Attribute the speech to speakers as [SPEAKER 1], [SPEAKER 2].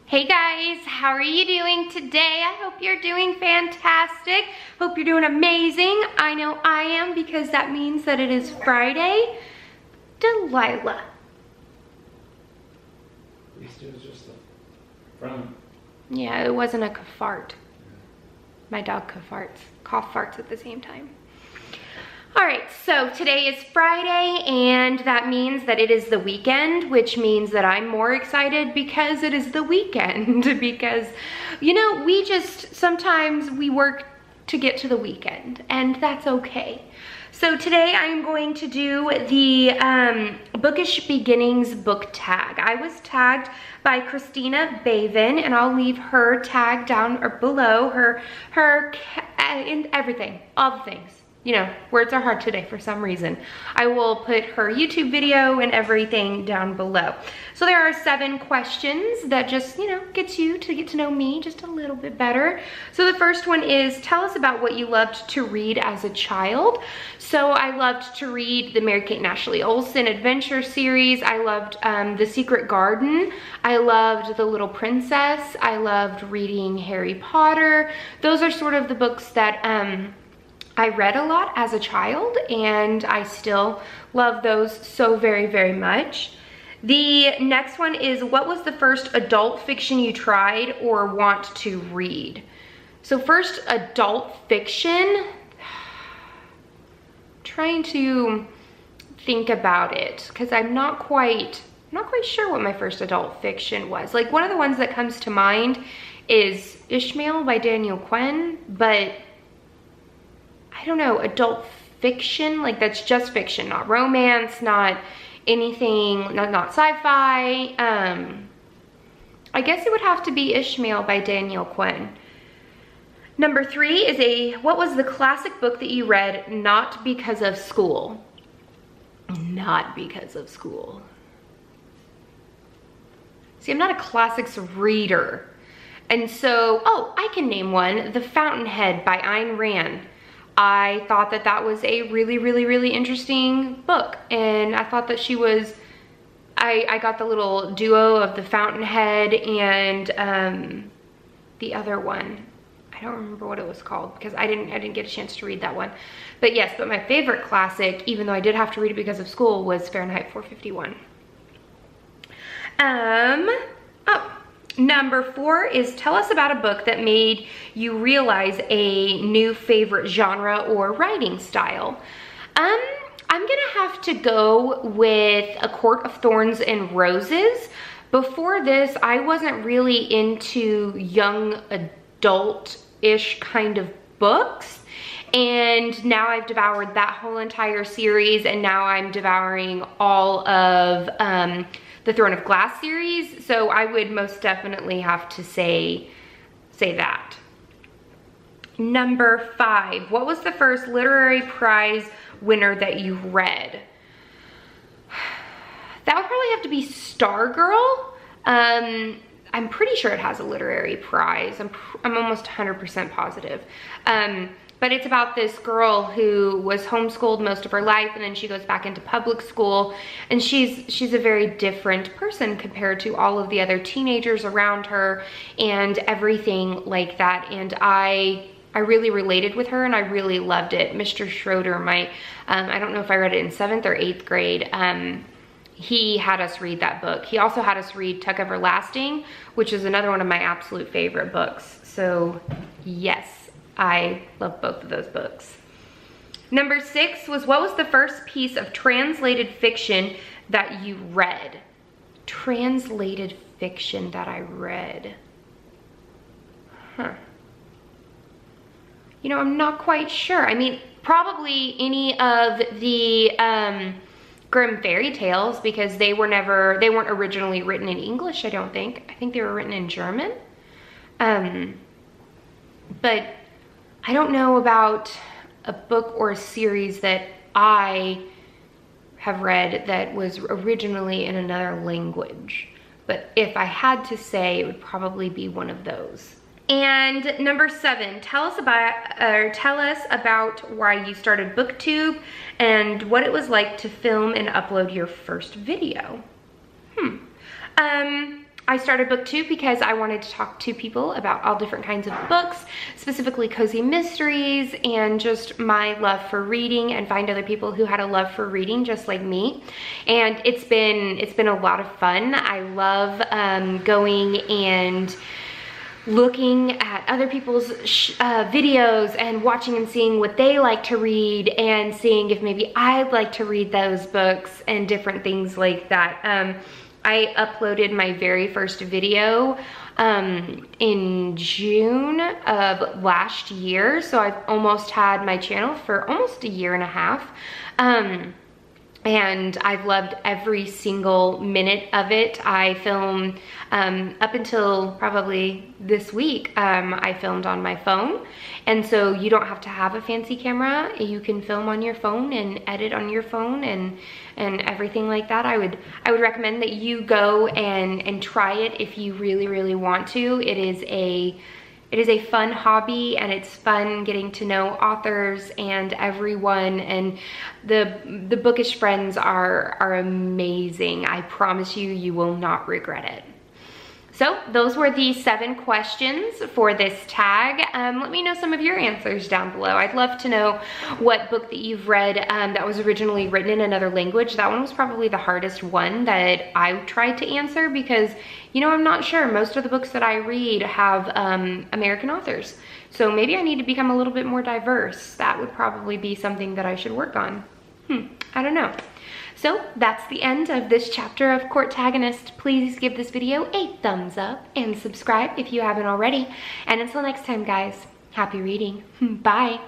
[SPEAKER 1] Hey guys, how are you doing today? I hope you're doing fantastic. Hope you're doing amazing. I know I am because that means that it is Friday. Delilah.
[SPEAKER 2] At least it was just the front.
[SPEAKER 1] Yeah, it wasn't a fart. My dog cough farts at the same time. All right, so today is Friday and that means that it is the weekend, which means that I'm more excited because it is the weekend because, you know, sometimes we work to get to the weekend and that's okay. So today I'm going to do the Bookish Beginnings book tag. I was tagged by Christina Baven and I'll leave her tag down or below, her and everything, all the things. You know, words are hard today for some reason. I will put her YouTube video and everything down below. So there are 7 questions that just, you know, gets you to get to know me just a little bit better. So the first one is, tell us about what you loved to read as a child. So I loved to read the Mary-Kate and Ashley Olsen adventure series. I loved The Secret Garden. I loved The Little Princess. I loved reading Harry Potter. Those are sort of the books that I read a lot as a child and I still love those so very, very much. The next one is, what was the first adult fiction you tried or want to read? So first adult fiction, trying to think about it because I'm not quite sure what my first adult fiction was. Like one of the ones that comes to mind is Ishmael by Daniel Quinn, but I don't know, adult fiction, like that's just fiction, not romance, not anything, not sci-fi. I guess it would have to be Ishmael by Daniel Quinn. Number 3 is what was the classic book that you read not because of school? Not because of school. See, I'm not a classics reader. And so, oh, I can name one, The Fountainhead by Ayn Rand. I thought that that was a really, really, really interesting book. And I thought that she was, I got the little duo of The Fountainhead and the other one. I don't remember what it was called because I didn't get a chance to read that one. But yes, but my favorite classic, even though I did have to read it because of school, was Fahrenheit 451. Number 4 is, tell us about a book that made you realize a new favorite genre or writing style. I'm gonna have to go with A Court of Thorns and Roses. Before this, I wasn't really into young adult-ish kind of books. And now I've devoured that whole entire series and now I'm devouring all of the Throne of Glass series, so I would most definitely have to say that. Number 5, what was the first literary prize winner that you read? That would probably have to be Stargirl. I'm pretty sure it has a literary prize. I'm almost 100% positive. But it's about this girl who was homeschooled most of her life and then she goes back into public school and she's a very different person compared to all of the other teenagers around her and everything like that. And I really related with her and I really loved it. Mr. Schroeder, I don't know if I read it in 7th or 8th grade. He had us read that book. He also had us read Tuck Everlasting, which is another one of my absolute favorite books. So yes. I love both of those books. Number 6 was, what was the first piece of translated fiction that you read? Translated fiction that I read. Huh. You know, I'm not quite sure. I mean, probably any of the Grimm fairy tales because they weren't originally written in English, I don't think. I think they were written in German. But I don't know about a book or a series that I have read that was originally in another language. But if I had to say, it would probably be one of those. And number 7, tell us about why you started BookTube and what it was like to film and upload your first video. I started Booktube because I wanted to talk to people about all different kinds of books, specifically cozy mysteries, and just my love for reading, and find other people who had a love for reading just like me. And it's been a lot of fun. I love going and looking at other people's videos and watching and seeing what they like to read, and seeing if maybe I'd like to read those books and different things like that. I uploaded my very first video in June of last year, so I've almost had my channel for almost a year and a half. And I've loved every single minute of it. I filmed up until probably this week, I filmed on my phone. And so you don't have to have a fancy camera. You can film on your phone and edit on your phone and everything like that. I would recommend that you go and try it if you really, really want to. It is a fun hobby, and it's fun getting to know authors and everyone, and the bookish friends are amazing. I promise you, you will not regret it. So those were the 7 questions for this tag. Let me know some of your answers down below. I'd love to know what book that you've read that was originally written in another language. That one was probably the hardest one that I tried to answer because, you know, I'm not sure. Most of the books that I read have American authors. So maybe I need to become a little bit more diverse. That would probably be something that I should work on. I don't know. So that's the end of this chapter of Courtagonist. Please give this video a thumbs up and subscribe if you haven't already. And until next time, guys, happy reading. Bye.